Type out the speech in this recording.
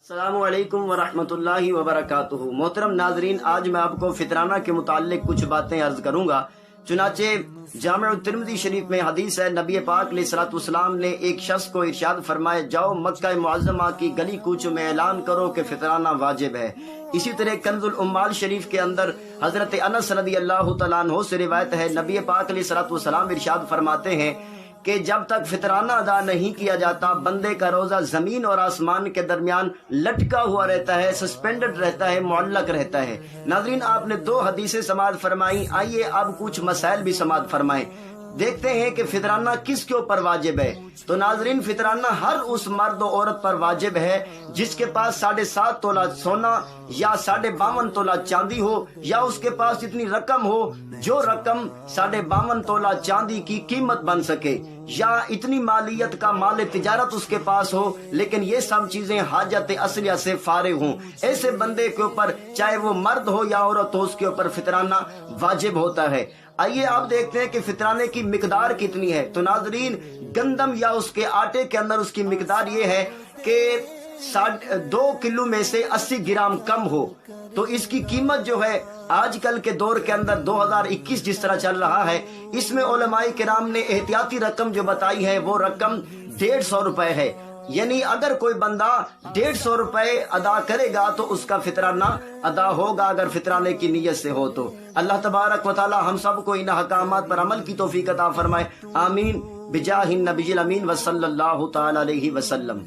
السلام علیکم ورحمۃ اللہ وبرکاتہ۔ محترم ناظرین، آج میں آپ کو فطرانہ کے متعلق کچھ باتیں عرض کروں گا۔ چنانچہ جامع الترمذی شریف میں حدیث ہے، نبی پاک علیہ الصلوۃ والسلام نے ایک شخص کو ارشاد فرمایا، جاؤ مکہ معظمہ کی گلی کوچوں میں اعلان کرو کہ فطرانہ واجب ہے۔ اسی طرح کنز العمال شریف کے اندر حضرت انس رضی اللہ تعالیٰ عنہ سے روایت ہے، نبی پاک علیہ الصلوۃ والسلام ارشاد فرماتے ہیں کہ جب تک فطرانہ ادا نہیں کیا جاتا، بندے کا روزہ زمین اور آسمان کے درمیان لٹکا ہوا رہتا ہے، سسپینڈڈ رہتا ہے، معلق رہتا ہے۔ ناظرین، آپ نے دو حدیثیں سماعت فرمائیں، آئیے اب کچھ مسائل بھی سماعت فرمائیں۔ دیکھتے ہیں کہ فطرانہ کس کے اوپر واجب ہے۔ تو ناظرین، فطرانہ ہر اس مرد و عورت پر واجب ہے جس کے پاس 7.5 تولہ سونا یا 52.5 تولہ چاندی ہو، یا اس کے پاس اتنی رقم ہو جو رقم 52.5 تولہ چاندی کی قیمت بن سکے، یا اتنی مالیت کا مال تجارت اس کے پاس ہو لیکن یہ سب چیزیں حاجت اصلیہ سے فارغ ہوں۔ ایسے بندے کے اوپر، چاہے وہ مرد ہو یا عورت ہو، اس کے اوپر فطرانہ واجب ہوتا ہے۔ آئیے آپ دیکھتے ہیں کہ فطرانے کی مقدار کتنی ہے۔ تو ناظرین، گندم یا اس کے آٹے کے اندر اس کی مقدار یہ ہے کہ 2 کلو میں سے 80 گرام کم ہو، تو اس کی قیمت جو ہے آج کل کے دور کے اندر 2021 جس طرح چل رہا ہے، اس میں علماء کرام نے احتیاطی رقم جو بتائی ہے وہ رقم 150 روپے ہے۔ یعنی اگر کوئی بندہ 150 روپے ادا کرے گا تو اس کا فطرانہ ادا ہوگا، اگر فطرانے کی نیت سے ہو تو۔ اللہ تبارک و تعالی ہم سب کو ان احکامات پر عمل کی توفیق عطا فرمائے، آمین بجاہ النبی الامین وصلی اللہ تعالی علیہ وسلم۔